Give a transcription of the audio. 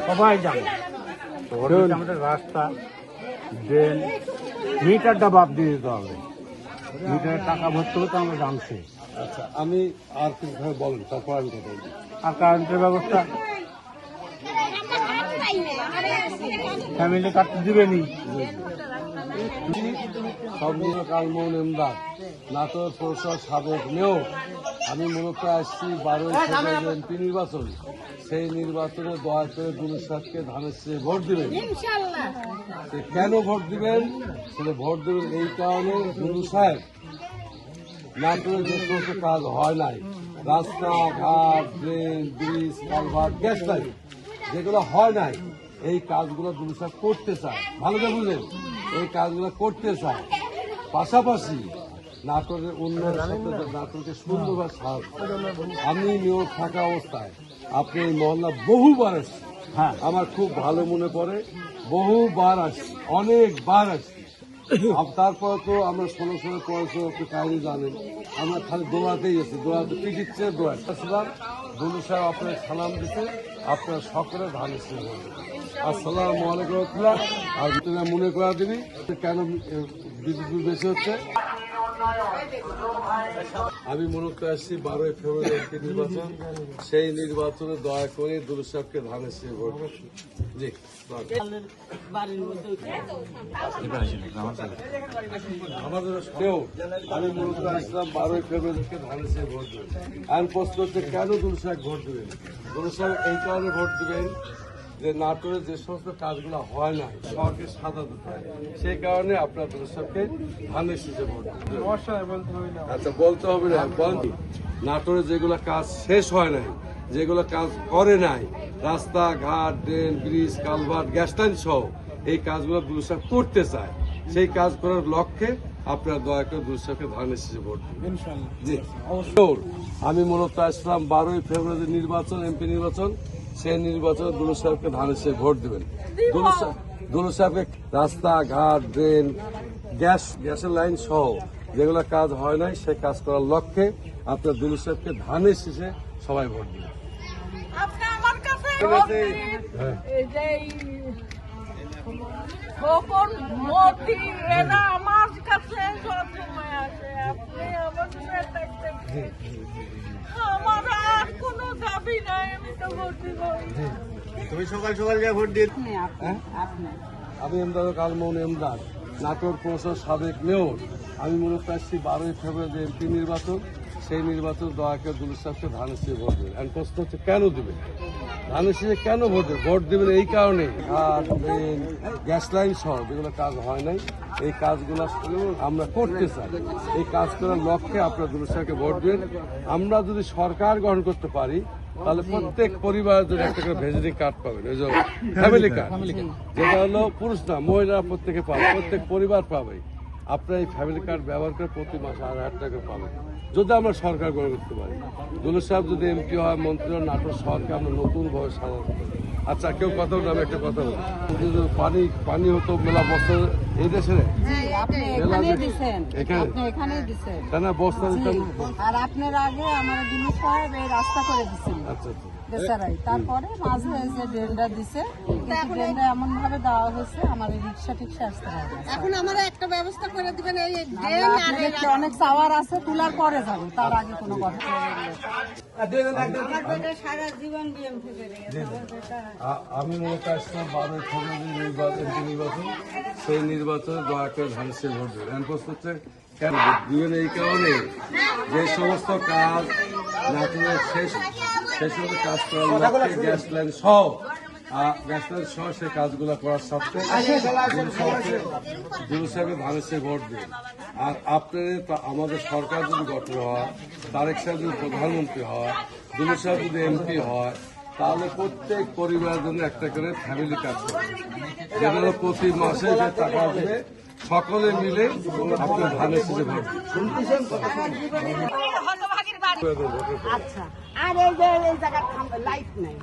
সবাই জানে আমাদের রাস্তা ড্রেন মিটারটা বাদ দিয়ে দিতে হবে। মিটারের টাকা ভরতে হতো আমরা জানছি। আচ্ছা, আমি আর কিছুভাবে বলেন, তারপর আমি কথা বলছি। আর কারেন্টের ব্যবস্থা ফ্যামিলি কাটতে দিবেনি। সর্বনিম্ন কালমোহন এমদাদ, নাটোর পৌরসভার সাবেক মেয়র। আমি মূলত আসছি 12 ফেব্রুয়ারি এমপি নির্বাচন। সেই নির্বাচনে দয়া করে দুলু সাহেবকে ধানের চেয়ে ভোট দিবেন। কেন ভোট দিবেন? সেটা ভোট দিবেন এই কারণে, দুলু সাহেব নাটোরে যে সমস্ত কাজ হয় নাই, রাস্তাঘাট, drain, bridge, culvert, gas line, যেগুলো হয় নাই, এই কাজগুলো দুলু সাহেব করতে চায়। ভালো করে বুঝলেন, এই কাজগুলো করতে চায়। পাশাপাশি নাটোরের উন্নয়নের সাথে নাটোরকে সুন্দরভাবে সাহায্য। আমি মেয়র থাকা অবস্থায় আপনি এই মহল্লা বহুবার আসছি। হ্যাঁ, আমার খুব ভালো মনে পড়ে, বহুবার আসছি, অনেকবার আসছি। তারপর তো আমরা 16 পড়াশোনা আপনি কাহিনী জানেন, আমরা খালি দৌড়াতেই আছি, দৌড়াতে পিটিচ্ছে দৌড়াচ্ছিলাম। দুলু সাহেব আপনার সালাম দিতে, আপনার সকলে ধান এসে আসসালামু আলাইকুম রহমতুল্লাহ। আর তুমি মনে করা দিবি কেন বিদ্যুৎ বেশি হচ্ছে। আমি মনে করে আসছি 12 ফেব্রুয়ারি এমপি নির্বাচন। সেই নির্বাচনে দয়া করে দুলু সাহেবকে ধান এসে ভোট। জি, আমাদের সেও আমি মনে করে আসলাম 12 ফেব্রুয়ারিকে ধান এসে ভোট দেবেন। আর প্রশ্ন হচ্ছে কেন দুলু সাহেব ভোট দেবেন? দুলু সাহেব এই কারণে ভোট দেবেন যে নাটোরে যে সমস্ত কাজগুলো হয় না, শহরকে সাদা দিতে হয়। সেই কারণে আপনার দুলু সাহেবকে ধানের শীষে ভোট দেবেন। আচ্ছা, বলতে হবে না, বলেন। নাটোরে যেগুলো কাজ শেষ হয় নাই, যেগুলো কাজ করে নাই, রাস্তাঘাট, drain, bridge, culvert, gas line সহ এই কাজগুলো দুলু সাহেব করতে চায়। সেই কাজ করার লক্ষ্যে আপনারা দয়া করে দুলু সাহেবকে ধানের শীষে ভোট দেবেন। জি, আমি মূলত আসলাম 12 ফেব্রুয়ারি নির্বাচন, এমপি নির্বাচন। সেই নির্বাচনে দুলু সাহেবকে ধানের শীষে ভোট দেবেন। দুলু সাহেবকে রাস্তাঘাট, ড্রেন, গ্যাসের লাইন সহ যেগুলো কাজ হয় নাই, সে কাজ করার লক্ষ্যে আপনার দুলু সাহেবকে ধানের শীষে সবাই ভোট দেবেন। আপনি আমার কাছে এই যে খোকন মতি এরা আমার কাছে সবসময় আসে। আপনি আমার সাথে আমার আর কোনো দাবি নাই, আমি তো ভোট দিব। তুমি সকাল সকাল যা ভোট দিয়ে আমি এমদাদ কালমোহন এমদাদ, নাটোর পৌরসভার সাবেক মেয়র। আমি মূলত আসছি 12 ফেব্রুয়ারি এমপি নির্বাচন। সেই নির্বাচন দয়া করে দুলু সাহেবকে ধানের শীষে ভোট দেবেন। এখন প্রশ্ন হচ্ছে কেন দেবেন? ধানের শীষে কেন ভোট দেবেন? ভোট দেবেন এই কারণে, গ্যাস লাইন সহ যেগুলো কাজ হয় নাই, এই কাজগুলো আমরা করতে চাই। এই কাজ করার লক্ষ্যে আপনার দুলু সাহেবকে ভোট দেবেন। আমরা যদি সরকার গ্রহণ করতে পারি, তাহলে প্রত্যেক পরিবারের জন্য একটা করে ভিজিটিং কার্ড পাবেন, ওই যে ফ্যামিলি কার্ড, যেটা হলো পুরুষ না মহিলারা প্রত্যেকে পাবে, প্রত্যেক পরিবার পাবে। আপনার এই ফ্যামিলি কার্ড ব্যবহার করে প্রতি মাসে 8,000 টাকা পাবেন, যদি আমরা সরকার গড়ে করতে পারি। দুলু সাহেব যদি এমপি হয়, মন্ত্রী হয়, নাটোর শহরকে আমরা নতুনভাবে সাজাতে পারি। আচ্ছা, কেউ কথা বলতে, আমি একটা কথা বলি, পানি হতো মেলা বস্তা এই দেশে, এখানে বস্তা দিতাম। আর আপনার আগে আমার দিলীপ সাহেব এই রাস্তা করে দিচ্ছেন। আচ্ছা, বেচারাই তারপরে মাঝে এসে ড্রেনটা দিছে, কিন্তু ড্রেনটা এমন ভাবে দেওয়া হয়েছে আমার রিক্সা টিক্সা আসতে পারে। এখন আমার একটা ব্যবস্থা করে দিবেন। এই অনেক চাওয়ার আছে, তোলার পরে যাবো, তার আগে কোনো কথা সারা জীবন আমি মূলত আসলাম 12 ফেব্রুয়ারি এমপি নির্বাচন। সেই নির্বাচনে দয়া করে ধানের শীষে ভোট দেবেন। এখন প্রশ্ন হচ্ছে কেন দিবেন? এই কারণে যে সমস্ত কাজ নাটোরের শেষ সমস্ত কাজ করার লক্ষ্যে গ্যাস লাইন সহ সেই কাজগুলো করার সত্ত্বে দুলু সাহেবের ধানের শীষে ভোট দেবেন। আর আপনাদের আমাদের সরকার যদি গঠন হয়, তারেক সাহেব যদি প্রধানমন্ত্রী হয়, দুলু সাহেব যদি এমপি হয়, তাহলে প্রত্যেক পরিবারের জন্য একটা করে ফ্যামিলি কার্ড করবে, যেটা প্রতি মাসে যে টাকা দেবে, সকলে মিলে আপনার ধানের শীষে ভোট আচ্ছা, আর এই যে এই জায়গার লাইট নেই।